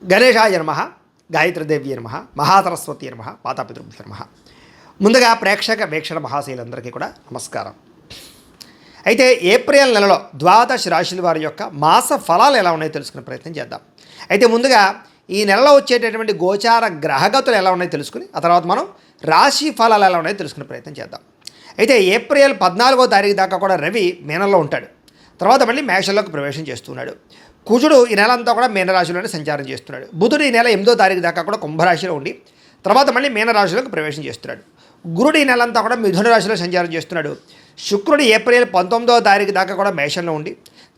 గణేశాయ నమః, గాయత్రీదేవి నమః, మహాసరస్వతి నమః, మాతాపితృభ్యో నమః. ముందుగా ప్రేక్షక వీక్షణ మహాశైలందరికీ కూడా నమస్కారం. అయితే ఏప్రిల్ నెలలో ద్వాదశ రాశుల వారి యొక్క మాస ఫలాలు ఎలా ఉన్నాయో తెలుసుకునే ప్రయత్నం చేద్దాం. అయితే ముందుగా ఈ నెలలో వచ్చేటటువంటి గోచార గ్రహగతులు ఎలా ఉన్నాయో తెలుసుకుని ఆ తర్వాత మనం రాశి ఫలాలు ఎలా ఉన్నాయో తెలుసుకునే ప్రయత్నం చేద్దాం. అయితే ఏప్రిల్ 14వ తారీఖు దాకా కూడా రవి మీనంలో ఉంటాడు. తర్వాత మళ్ళీ మేషంలోకి ప్రవేశం చేస్తున్నాడు. కుజుడు ఈ నెల అంతా కూడా మీనరాశిలోనే సంచారం చేస్తున్నాడు. బుధుడు ఈ నెల 8వ తారీఖు దాకా కూడా కుంభరాశిలో ఉండి తర్వాత మళ్ళీ మీనరాశిలోకి ప్రవేశం చేస్తున్నాడు. గురుడు ఈ నెల అంతా కూడా మిథున రాశిలో సంచారం చేస్తున్నాడు. శుక్రుడు ఏప్రిల్ 19వ తారీఖు దాకా కూడా మేషంలో ఉండి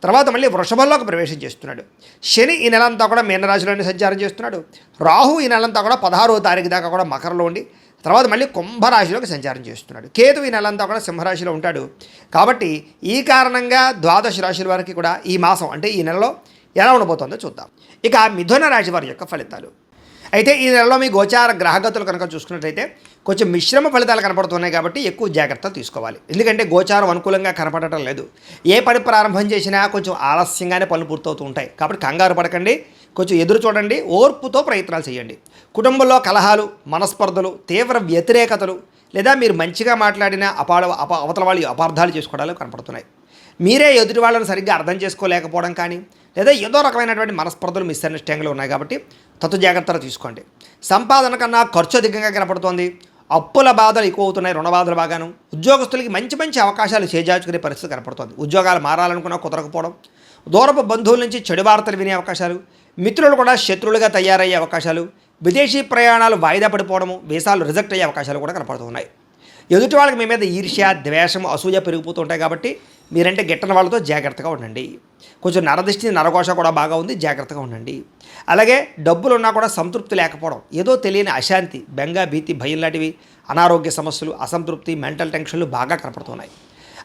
తర్వాత మళ్ళీ వృషభంలోకి ప్రవేశం చేస్తున్నాడు. శని ఈ నెల అంతా కూడా మీనరాశిలోనే సంచారం చేస్తున్నాడు. రాహు ఈ నెలంతా కూడా 16వ తారీఖు దాకా కూడా మకరంలో ఉండి తర్వాత మళ్ళీ కుంభరాశిలోకి సంచారం చేస్తున్నాడు. కేతు ఈ నెలంతా కూడా సింహరాశిలో ఉంటాడు. కాబట్టి ఈ కారణంగా ద్వాదశ రాశుల వారికి కూడా ఈ మాసం అంటే ఈ నెలలో ఎలా ఉండబోతుందో చూద్దాం. ఇక మిథున రాశి వారి యొక్క ఫలితాలు. అయితే ఈ నెలలో మీ గోచార గ్రహగతులు కనుక చూసుకున్నట్లయితే కొంచెం మిశ్రమ ఫలితాలు కనపడుతున్నాయి కాబట్టి ఎక్కువ జాగ్రత్తలు తీసుకోవాలి. ఎందుకంటే గోచారం అనుకూలంగా కనపడటం లేదు. ఏ పని ప్రారంభం చేసినా కొంచెం ఆలస్యంగానే పనులు పూర్తవుతూ ఉంటాయి. కాబట్టి కంగారు పడకండి, కొంచెం ఎదురు చూడండి, ఓర్పుతో ప్రయత్నాలు చేయండి. కుటుంబంలో కలహాలు, మనస్పర్ధలు, తీవ్ర వ్యతిరేకతలు లేదా మీరు మంచిగా మాట్లాడిన అవతల వాళ్ళు అపార్థాలు చేసుకోవడాలు కనపడుతున్నాయి. మీరే ఎదుటి వాళ్ళని సరిగ్గా అర్థం చేసుకోలేకపోవడం కానీ లేదా ఏదో రకమైనటువంటి మనస్పర్ధలు మిస్అండర్స్టాండింగ్లు ఉన్నాయి. కాబట్టి జాగ్రత్తలు తీసుకోండి. సంపాదన కన్నా ఖర్చు అధికంగా కనపడుతోంది. అప్పుల బాధలు ఎక్కువ అవుతున్నాయి, రుణ బాధలు బాగాను. ఉద్యోగస్తులకి మంచి మంచి అవకాశాలు చేజార్చుకునే పరిస్థితి కనపడుతుంది. ఉద్యోగాలు మారాలనుకున్నా కుదరకపోవడం, దూరపు బంధువుల నుంచి చెడు వార్తలు వినే అవకాశాలు, మిత్రులు కూడా శత్రువులుగా తయారయ్యే అవకాశాలు, విదేశీ ప్రయాణాలు వాయిదా పడిపోవడము, వీసాలు రిజెక్ట్ అయ్యే అవకాశాలు కూడా కనపడుతున్నాయి. ఎదుటి వాళ్ళకి మీ మీద ఈర్ష్య, ద్వేషం, అసూయ పెరిగిపోతుంటాయి. కాబట్టి మీరంటే గిట్టని వాళ్ళతో జాగ్రత్తగా ఉండండి. కొంచెం నరదృష్టి, నరకోశ కూడా బాగా ఉంది, జాగ్రత్తగా ఉండండి. అలాగే డబ్బులు ఉన్నా కూడా సంతృప్తి లేకపోవడం, ఏదో తెలియని అశాంతి, బెంగ, భీతి, భయం లాంటివి, అనారోగ్య సమస్యలు, అసంతృప్తి, మెంటల్ టెన్షన్లు బాగా కనపడుతున్నాయి.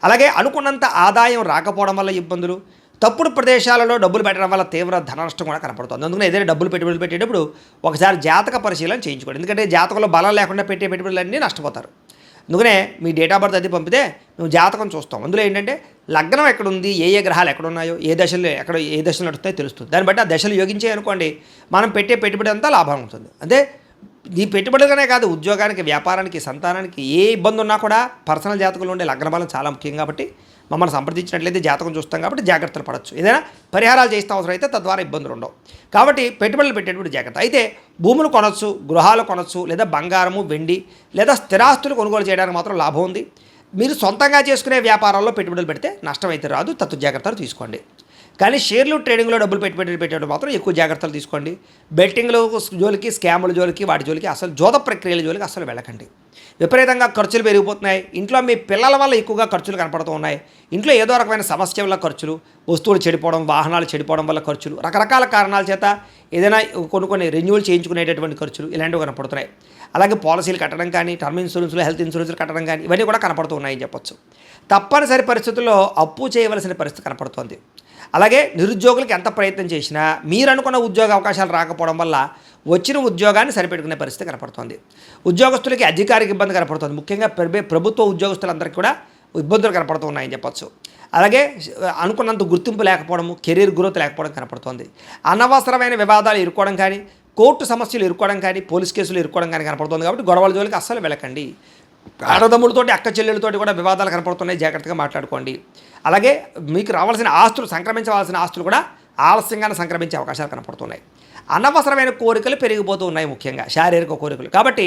అలాగే అనుకున్నంత ఆదాయం రాకపోవడం వల్ల ఇబ్బందులు, తప్పుడు ప్రదేశాలలో డబ్బులు పెట్టడం వల్ల తీవ్ర ధన నష్టం కూడా కనపడుతుంది. అందుకని ఏదైనా డబ్బులు పెట్టుబడులు పెట్టేటప్పుడు ఒకసారి జాతక పరిశీలన చేయించుకోండి. ఎందుకంటే జాతకంలో బలం లేకుండా పెట్టే పెట్టుబడులన్నీ నష్టపోతారు. అందుకనే మీ డేట్ ఆఫ్ బర్త్ అది పంపితే నువ్వు జాతకం చూస్తాం. అందులో ఏంటంటే లగ్నం ఎక్కడుంది, ఏ ఏ గ్రహాలు ఎక్కడున్నాయో, ఏ దశలు నడుస్తాయో తెలుస్తుంది. దాన్ని బట్టి ఆ దశలు యోగించే అనుకోండి మనం పెట్టే పెట్టుబడి అంతా లాభం ఉంటుంది. అదే ఈ పెట్టుబడులనే కాదు, ఉద్యోగానికి, వ్యాపారానికి, సంతానానికి ఏ ఇబ్బంది ఉన్నా కూడా పర్సనల్ జాతకంలో ఉండే లగ్న బలం చాలా ముఖ్యం. కాబట్టి మమ్మల్ని సంప్రదించినట్లయితే జాతకం చూస్తాం కాబట్టి జాగ్రత్తలు పడవచ్చు. ఏదైనా పరిహారాలు చేస్తే అవసరం అయితే తద్వారా ఇబ్బందులు ఉండవు. కాబట్టి పెట్టుబడులు పెట్టేటువంటి జాగ్రత్త. అయితే భూములు కొనవచ్చు, గృహాలు కొనవచ్చు, లేదా బంగారము, వెండి లేదా స్థిరాస్తులు కొనుగోలు చేయడానికి మాత్రం లాభం ఉంది. మీరు సొంతంగా చేసుకునే వ్యాపారాల్లో పెట్టుబడులు పెడితే నష్టం అయితే రాదు, జాగ్రత్తలు తీసుకోండి. కానీ షేర్లు, ట్రేడింగ్లో డబ్బులు పెట్టేటప్పుడు మాత్రం ఎక్కువ జాగ్రత్తలు తీసుకోండి. బెట్టింగ్లు జోలికి, స్కాముల జోలికి, వాటి జోలికి, అసలు జోద ప్రక్రియల జోలికి అసలు వెళ్ళకండి. విపరీతంగా ఖర్చులు పెరిగిపోతున్నాయి. ఇంట్లో మీ పిల్లల వల్ల ఎక్కువగా ఖర్చులు కనపడుతూ ఉన్నాయి. ఇంట్లో ఏదో రకమైన సమస్య వల్ల ఖర్చులు, వస్తువులు చెడిపోవడం, వాహనాలు చెడిపోవడం వల్ల ఖర్చులు, రకరకాల కారణాల చేత ఏదైనా కొన్ని రెన్యూవల్ చేయించుకునేటటువంటి ఖర్చులు ఇలాంటివి కనపడుతున్నాయి. అలాగే పాలసీలు కట్టడం కానీ, టర్మ్ ఇన్సూరెన్స్లు, హెల్త్ ఇన్సూరెన్స్లు కట్టడం కానీ ఇవన్నీ కూడా కనపడుతూ ఉన్నాయని చెప్పొచ్చు. తప్పనిసరి పరిస్థితుల్లో అప్పు చేయవలసిన పరిస్థితి కనపడుతోంది. అలాగే నిరుద్యోగులకు ఎంత ప్రయత్నం చేసినా మీరు అనుకున్న ఉద్యోగ అవకాశాలు రాకపోవడం వల్ల వచ్చిన ఉద్యోగాన్ని సరిపెట్టుకునే పరిస్థితి కనపడుతోంది. ఉద్యోగస్తులకి అధికారికి ఇబ్బంది కనపడుతుంది. ముఖ్యంగా ప్రభుత్వ ఉద్యోగస్తులందరికీ కూడా ఇబ్బందులు కనపడుతూ ఉన్నాయని చెప్పొచ్చు. అలాగే అనుకున్నంత గుర్తింపు లేకపోవడము, కెరీర్ గ్రోత్ లేకపోవడం కనపడుతోంది. అనవసరమైన వివాదాలు ఇరుక్కోవడం కానీ, కోర్టు సమస్యలు ఇరుక్కోవడం కానీ, పోలీస్ కేసులు ఇరుక్కోవడం కానీ కనపడుతుంది. కాబట్టి గొడవల జోలికి అస్సలు వెళ్ళకండి. అన్నదమ్ములతోటి, అక్క చెల్లెలతోటి కూడా వివాదాలు కనపడుతున్నాయి, జాగ్రత్తగా మాట్లాడుకోండి. అలాగే మీకు రావాల్సిన ఆస్తులు, సంక్రమించవలసిన ఆస్తులు కూడా ఆలస్యంగానే సంక్రమించే అవకాశాలు కనపడుతున్నాయి. అనవసరమైన కోరికలు పెరిగిపోతూ ఉన్నాయి, ముఖ్యంగా శారీరక కోరికలు. కాబట్టి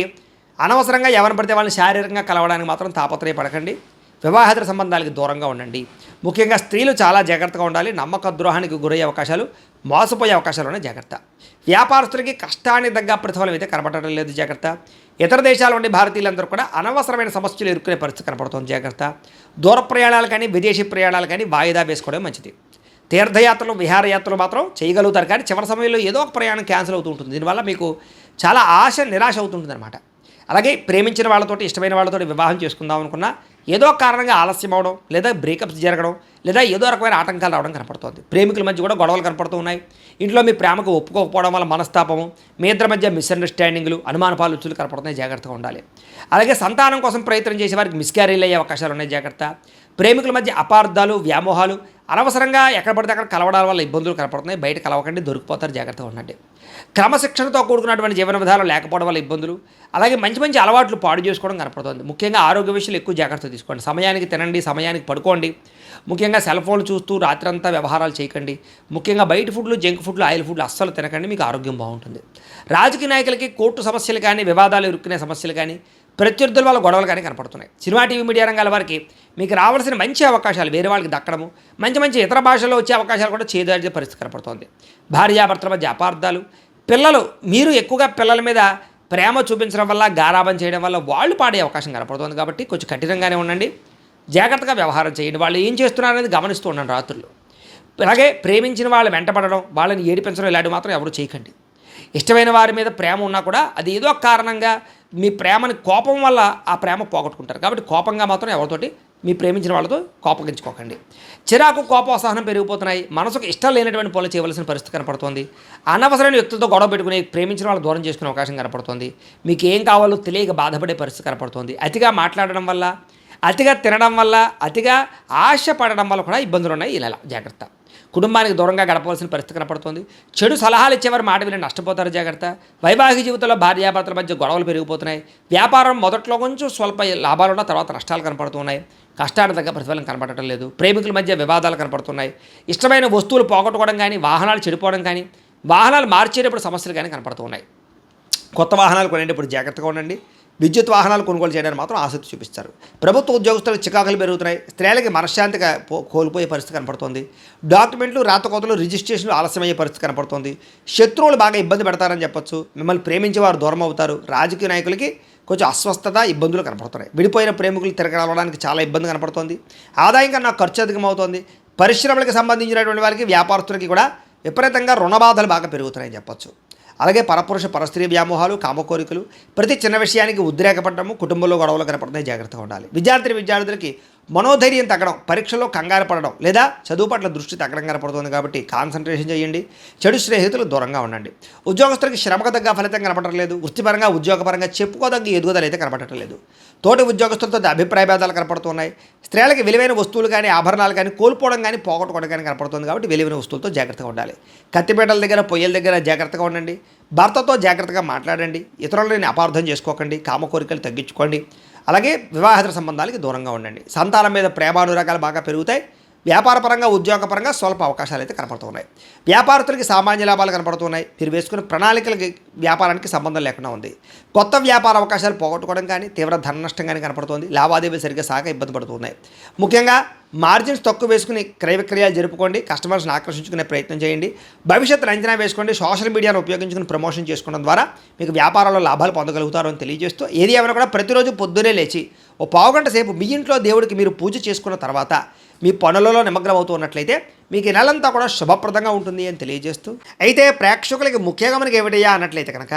అనవసరంగా ఎవరిని పడితే వాళ్ళని శారీరకంగా కలవడానికి మాత్రం తాపత్రయపడకండి. వివాహేతర సంబంధాలకి దూరంగా ఉండండి. ముఖ్యంగా స్త్రీలు చాలా జాగ్రత్తగా ఉండాలి. నమ్మక ద్రోహానికి గురయ్యే అవకాశాలు, మోసపోయే అవకాశాలు ఉన్నాయి, జాగ్రత్త. వ్యాపారస్తులకి కష్టానికి తగ్గ ప్రతిఫలం అయితే కనపడటం లేదు, జాగ్రత్త. ఇతర దేశాల నుండి భారతీయులందరూ కూడా అనవసరమైన సమస్యలు ఎదుర్కొనే పరిస్థితి కనపడుతుంది, జాగ్రత్త. దూర ప్రయాణాలు కానీ, విదేశీ ప్రయాణాలు కానీ వాయిదా వేసుకోవడం మంచిది. తీర్థయాత్రలు, విహారయాత్రలు మాత్రం చేయగలుగుతారు. కానీ చివరి సమయంలో ఏదో ఒక ప్రయాణం క్యాన్సిల్ అవుతూ ఉంటుంది. దీనివల్ల మీకు చాలా నిరాశ అవుతుంటుంది అనమాట. అలాగే ప్రేమించిన వాళ్ళతోటి, ఇష్టమైన వాళ్ళతో వివాహం చేసుకుందాం అనుకున్నా ఏదో కారణంగా ఆలస్యం అవడం, లేదా బ్రేకప్స్ జరగడం, లేదా ఏదో రకమైన ఆటంకాలు రావడం కనపడుతుంది. ప్రేమికుల మధ్య కూడా గొడవలు కనపడుతూ ఉన్నాయి. ఇంట్లో మీ ప్రేమకు ఒప్పుకోకపోవడం వల్ల మనస్తాపము, మీ ఇద్దరి మధ్య మిస్అండర్స్టాండింగ్లు, అనుమానపాలు రుచులు కనపడుతున్నాయి, జాగ్రత్తగా ఉండాలి. అలాగే సంతానం కోసం ప్రయత్నం చేసే వారికి మిస్క్యారీలు అయ్యే అవకాశాలు ఉన్నాయి, జాగ్రత్త. ప్రేమికుల మధ్య అపార్థాలు, వ్యామోహాలు, అనవసరంగా ఎక్కడ పడితే అక్కడ కలవడాల వల్ల ఇబ్బందులు కనపడుతున్నాయి. బయట కలవకండి, దొరికిపోతారు, జాగ్రత్తగా ఉండండి. క్రమశిక్షణతో కూడుకున్నటువంటి జీవన విధానం లేకపోవడం వల్ల ఇబ్బందులు, అలాగే మంచి మంచి అలవాట్లు పాడు చేసుకోవడం కనపడుతుంది. ముఖ్యంగా ఆరోగ్య విషయాలు ఎక్కువ జాగ్రత్త తీసుకోండి. సమయానికి తినండి, సమయానికి పడుకోండి. ముఖ్యంగా సెల్ ఫోన్లు చూస్తూ రాత్రంతా వ్యవహారాలు చేయకండి. ముఖ్యంగా బయట ఫుడ్లు, జంక్ ఫుడ్లు, ఆయిల్ ఫుడ్లు అస్సలు తినకండి, మీకు ఆరోగ్యం బాగుంటుంది. రాజకీయ నాయకులకి కోర్టు సమస్యలు కానీ, వివాదాలు ఇరుక్కునే సమస్యలు కానీ, ప్రత్యర్థుల వల్ల గొడవలు కానీ కనపడుతున్నాయి. సినిమా, టీవీ, మీడియా రంగాల వారికి మీకు రావాల్సిన మంచి అవకాశాలు వేరే వాళ్ళకి దక్కడము, మంచి మంచి ఇతర భాషల్లో వచ్చే అవకాశాలు కూడా చేదార్చే పరిస్థితి కనపడుతోంది. భార్యాభర్తల మధ్య అపార్థాలు, పిల్లలు మీరు ఎక్కువగా పిల్లల మీద ప్రేమ చూపించడం వల్ల, గారాబం చేయడం వల్ల వాళ్ళు పాడే అవకాశం కనపడుతుంది. కాబట్టి కొంచెం కఠినంగానే ఉండండి, జాగ్రత్తగా వ్యవహారం చేయండి. వాళ్ళు ఏం చేస్తున్నారనేది గమనిస్తూ ఉండండి రాత్రులు. అలాగే ప్రేమించిన వాళ్ళు వెంటపడడం, వాళ్ళని ఏడిపించడం ఇలాంటివి మాత్రం ఎవరు చేయకండి. ఇష్టమైన వారి మీద ప్రేమ ఉన్నా కూడా అది ఏదో కారణంగా మీ ప్రేమని కోపం వల్ల ఆ ప్రేమ పోగొట్టుకుంటారు. కాబట్టి కోపంగా మాత్రం ఎవరితోటి మీ ప్రేమించిన వాళ్ళతో కోపగించుకోకండి. చిరాకు, కోపం, అసహనం పెరిగిపోతున్నాయి. మనసుకు ఇష్టం లేనటువంటి పనులు చేయవలసిన పరిస్థితి కనపడుతుంది. అనవసరమైన వ్యక్తులతో గొడవ పెట్టుకుని ప్రేమించిన వాళ్ళు దూరం చేసుకునే అవకాశం కనపడుతుంది. మీకు ఏం కావాలో తెలియక బాధపడే పరిస్థితి కనపడుతుంది. అతిగా మాట్లాడడం వల్ల, అతిగా తినడం వల్ల, అతిగా ఆశపడడం వల్ల కూడా ఇబ్బందులు ఉన్నాయి. ఇలా జాగ్రత్త. కుటుంబానికి దూరంగా గడపవలసిన పరిస్థితి కనపడుతుంది. చెడు సలహాలు ఇచ్చేవారు మాట విని నష్టపోతారు, జాగ్రత్త. వైవాహిక జీవితంలో భార్యాభర్తల మధ్య గొడవలు పెరిగిపోతున్నాయి. వ్యాపారం మొదట్లో కొంచెం స్వల్ప లాభాలు ఉన్న తర్వాత నష్టాలు కనపడుతున్నాయి. కష్టానికి తగ్గ ప్రతిఫలం కనపడటం లేదు. ప్రేమికుల మధ్య వివాదాలు కనపడుతున్నాయి. ఇష్టమైన వస్తువులు పోగొట్టుకోవడం కానీ, వాహనాలు చెడిపోవడం కానీ, వాహనాలు మార్చేటప్పుడు సమస్యలు కానీ కనపడుతున్నాయి. కొత్త వాహనాలు కొనేటప్పుడు జాగ్రత్తగా ఉండండి. విద్యుత్ వాహనాలు కొనుగోలు చేయడానికి మాత్రం ఆసక్తి చూపిస్తారు. ప్రభుత్వ ఉద్యోగస్తులకు చికాకులు పెరుగుతున్నాయి. స్త్రీలకి మనశ్శాంతిగా కోల్పోయే పరిస్థితి కనపడుతుంది. డాక్యుమెంట్లు, రాతకోతలు, రిజిస్ట్రేషన్లు ఆలస్యమయ్యే పరిస్థితి కనపడుతుంది. శత్రువులు బాగా ఇబ్బంది పెడతారని చెప్పొచ్చు. మిమ్మల్ని ప్రేమించే వారు దూరం అవుతారు. రాజకీయ నాయకులకి కొంచెం అస్వస్థత, ఇబ్బందులు కనపడుతున్నాయి. విడిపోయిన ప్రేమికులు తిరగడానికి చాలా ఇబ్బంది కనపడుతుంది. ఆదాయం కన్నా ఖర్చు అధికమవుతోంది. పరిశ్రమలకు సంబంధించినటువంటి వారికి, వ్యాపారస్తులకి కూడా విపరీతంగా రుణబాధలు బాగా పెరుగుతున్నాయని చెప్పొచ్చు. అలాగే పరపురుష పరస్త్రీ వ్యామోహాలు, కామకోరికలు, ప్రతి చిన్న విషయానికి ఉద్రేకపడము, కుటుంబంలో గొడవలు కనపడుతున్నాయి, జాగ్రత్తగా ఉండాలి. విద్యార్థులకి మనోధైర్యం తగ్గడం, పరీక్షలో కంగారు పడడం లేదా చదువు పట్ల దృష్టి తగ్గడం కనపడుతుంది. కాబట్టి కాన్సన్ట్రేషన్ చేయండి. చెడు స్నేహితులు దూరంగా ఉండండి. ఉద్యోగస్తులకి శ్రమకు తగ్గ ఫలితం కనపడటం లేదు. వృత్తిపరంగా, ఉద్యోగపరంగా చెప్పుకోదగ్గ ఎదుగుదల అయితే కనపడటం లేదు. తోటి ఉద్యోగస్తులతో అభిప్రాయ భేదాలు కనపడుతున్నాయి. స్త్రీలకి విలువైన వస్తువులు కానీ, ఆభరణాలు కానీ కోల్పోవడం కానీ, పోగొట్టుకోవడం కానీ కనపడుతుంది. కాబట్టి విలువైన వస్తువులతో జాగ్రత్తగా ఉండాలి. కత్తిపేటల దగ్గర, పొయ్యల దగ్గర జాగ్రత్తగా ఉండండి. భర్తతో జాగ్రత్తగా మాట్లాడండి. ఇతరులని అపార్థం చేసుకోకండి. కామకోరికలు తగ్గించుకోండి. అలాగే వివాహేతర సంబంధాలకి దూరంగా ఉండండి. సంతానం మీద ప్రేమానురాగాలు బాగా పెరుగుతాయి. వ్యాపారపరంగా, ఉద్యోగపరంగా స్వల్ప అవకాశాలు అయితే కనపడుతున్నాయి. వ్యాపారస్తులకి సామాన్య లాభాలు కనపడుతున్నాయి. మీరు వేసుకున్న ప్రణాళికలకి వ్యాపారానికి సంబంధం లేకుండా ఉంది. కొత్త వ్యాపార అవకాశాలు పోగొట్టుకోవడం కానీ, తీవ్ర ధన నష్టం కానీ కనపడుతుంది. లావాదేవీలు సరిగ్గా సాగ ఇబ్బంది పడుతున్నాయి. ముఖ్యంగా మార్జిన్స్ తక్కువ వేసుకుని క్రయ విక్రయాలు జరుపుకోండి. కస్టమర్స్ని ఆకర్షించుకునే ప్రయత్నం చేయండి. భవిష్యత్తును అంచనా వేసుకోండి. సోషల్ మీడియాను ఉపయోగించుకుని ప్రమోషన్ చేసుకోవడం ద్వారా మీకు వ్యాపారంలో లాభాలు పొందగలుగుతారు అని తెలియజేస్తూ, ఏది ఏమైనా కూడా ప్రతిరోజు పొద్దునే లేచి ఓ పావుగంట సేపు మీ ఇంట్లో దేవుడికి మీరు పూజ చేసుకున్న తర్వాత మీ పనులలో నిమగ్నం అవుతూ ఉన్నట్లయితే మీకు ఈ నెలంతా కూడా శుభప్రదంగా ఉంటుంది అని తెలియజేస్తూ, అయితే ప్రేక్షకులకి ముఖ్యంగా మనకి ఏమిటయ్యా అన్నట్లయితే కనుక,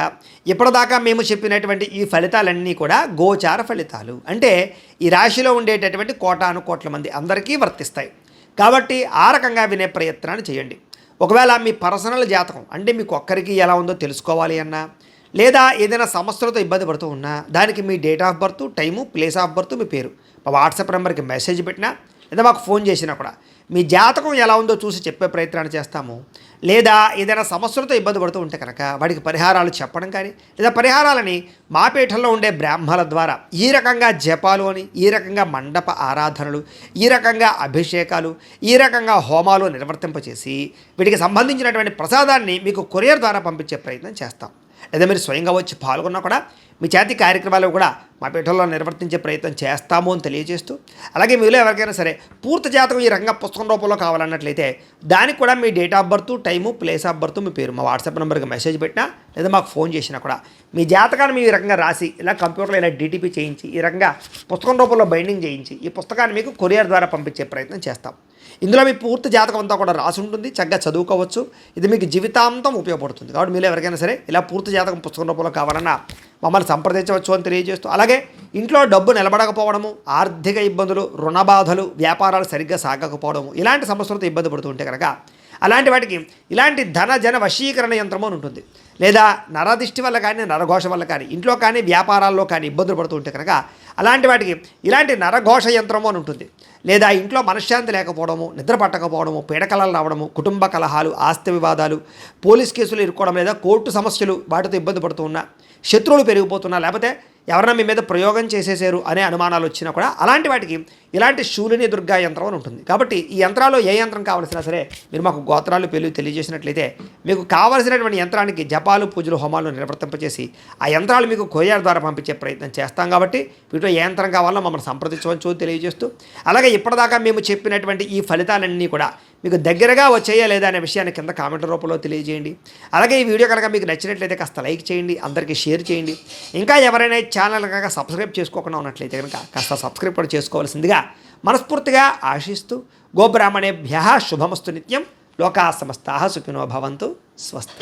ఇప్పటిదాకా మేము చెప్పినటువంటి ఈ ఫలితాలన్నీ కూడా గోచార ఫలితాలు. అంటే ఈ రాశిలో ఉండేటటువంటి కోటాను కోట్ల మంది అందరికీ వర్తిస్తాయి. కాబట్టి ఆ రకంగా వినే ప్రయత్నాన్ని చేయండి. ఒకవేళ మీ పర్సనల్ జాతకం అంటే మీకు ఒక్కరికి ఎలా ఉందో తెలుసుకోవాలి అన్నా, లేదా ఏదైనా సమస్యలతో ఇబ్బంది పడుతూ ఉన్నా, దానికి మీ date of birth, time, place of birth, మీ పేరు మా వాట్సాప్ నెంబర్కి మెసేజ్ పెట్టినా లేదా మాకు ఫోన్ చేసినా కూడా మీ జాతకం ఎలా ఉందో చూసి చెప్పే ప్రయత్నాన్ని చేస్తాము. లేదా ఏదైనా సమస్యలతో ఇబ్బంది పడుతూ ఉంటే కనుక వాడికి పరిహారాలు చెప్పడం కానీ, లేదా పరిహారాలని మా పీఠంలో ఉండే బ్రాహ్మణుల ద్వారా ఈ రకంగా జపాలు అని, ఈ రకంగా మండప ఆరాధనలు, ఈ రకంగా అభిషేకాలు, ఈ రకంగా హోమాలు నిర్వర్తింపచేసి వీటికి సంబంధించినటువంటి ప్రసాదాన్ని మీకు కొరియర్ ద్వారా పంపించే ప్రయత్నం చేస్తాం. లేదా మీరు స్వయంగా వచ్చి పాల్గొన్నా కూడా మీ చేతి కార్యక్రమాలు కూడా మా పీఠంలో నిర్వర్తించే ప్రయత్నం చేస్తాము అని తెలియజేస్తూ, అలాగే మీలో ఎవరికైనా సరే పూర్తి జాతకం ఈ రకంగా పుస్తకం రూపంలో కావాలన్నట్లయితే దానికి కూడా మీ date of birth, time, place of birth, మీ పేరు మా వాట్సాప్ నెంబర్కి మెసేజ్ పెట్టినా లేదా మాకు ఫోన్ చేసినా కూడా మీ జాతకాన్ని మీ రకంగా రాసి ఇలా కంప్యూటర్లో ఇలా డీటీపీ చేయించి ఈ రకంగా పుస్తకం రూపంలో బైండింగ్ చేయించి ఈ పుస్తకాన్ని మీకు కొరియర్ ద్వారా పంపించే ప్రయత్నం చేస్తాం. ఇందులో మీ పూర్తి జాతకం అంతా కూడా రాసి ఉంటుంది. చక్కగా చదువుకోవచ్చు. ఇది మీకు జీవితాంతం ఉపయోగపడుతుంది. కాబట్టి మీరు ఎవరికైనా సరే ఇలా పూర్తి జాతకం పుస్తకం రూపంలో కావాలన్నా మమ్మల్ని సంప్రదించవచ్చు అని తెలియజేస్తూ, అలాగే ఇంట్లో డబ్బు నిలబడకపోవడము, ఆర్థిక ఇబ్బందులు, రుణబాధలు, వ్యాపారాలు సరిగ్గా సాగకపోవడము, ఇలాంటి సమస్యలతో ఇబ్బంది పడుతూ ఉంటే కనుక అలాంటి వాటికి ఇలాంటి ధన జన వశీకరణ యంత్రము అని ఉంటుంది. లేదా నరదిష్టి వల్ల కానీ, నరఘోష వల్ల కానీ, ఇంట్లో కానీ వ్యాపారాల్లో కానీ ఇబ్బందులు పడుతూ ఉంటే కనుక అలాంటి వాటికి ఇలాంటి నరఘోష యంత్రము అని ఉంటుంది. లేదా ఇంట్లో మనశ్శాంతి లేకపోవడము, నిద్ర పట్టకపోవడము, పీడకలలు రావడము, కుటుంబ కలహాలు, ఆస్తి వివాదాలు, పోలీస్ కేసులు ఇరుక్కోవడం, లేదా కోర్టు సమస్యలు వాటితో ఇబ్బంది పడుతూ ఉన్నా, శత్రువులు పెరిగిపోతున్నా, లేకపోతే ఎవరన్నా మీ మీద ప్రయోగం చేసేసారు అనే అనుమానాలు వచ్చినా కూడా అలాంటి వాటికి ఇలాంటి శూలిని దుర్గా యంత్రం అని ఉంటుంది. కాబట్టి ఈ యంత్రాల్లో ఏ యంత్రం కావాల్సినా సరే మీరు మాకు గోత్రాలు పేర్లు తెలియజేసినట్లయితే మీకు కావలసినటువంటి యంత్రానికి జపాలు, పూజలు, హోమాలు నిర్వర్తింపచేసి ఆ యంత్రాలు మీకు కొరియర్ ద్వారా పంపించే ప్రయత్నం చేస్తాం. కాబట్టి వీటిలో ఏ యంత్రం కావాలో మమ్మల్ని సంప్రదించవచ్చు తెలియజేస్తూ, అలాగే ఇప్పటిదాకా మేము చెప్పినటువంటి ఈ ఫలితాలన్నీ కూడా మీకు దగ్గరగా వచ్చేయా లేదా అనే విషయాన్ని కింద కామెంట్ రూపంలో తెలియజేయండి. అలాగే ఈ వీడియో కనుక మీకు నచ్చినట్లయితే కాస్త లైక్ చేయండి, అందరికీ షేర్ చేయండి. ఇంకా ఎవరైనా ఛానల్ కనుక సబ్స్క్రైబ్ చేసుకోకుండా ఉన్నట్లయితే కనుక కాస్త సబ్స్క్రైబ్ కూడా చేసుకోవాల్సిందిగా మనస్ఫూర్తిగా ఆశిస్తూ, గోబ్రాహ్మణేభ్యః శుభమస్తు నిత్యం. లోకా సమస్తాః సుఖినో భవంతు. స్వస్తి.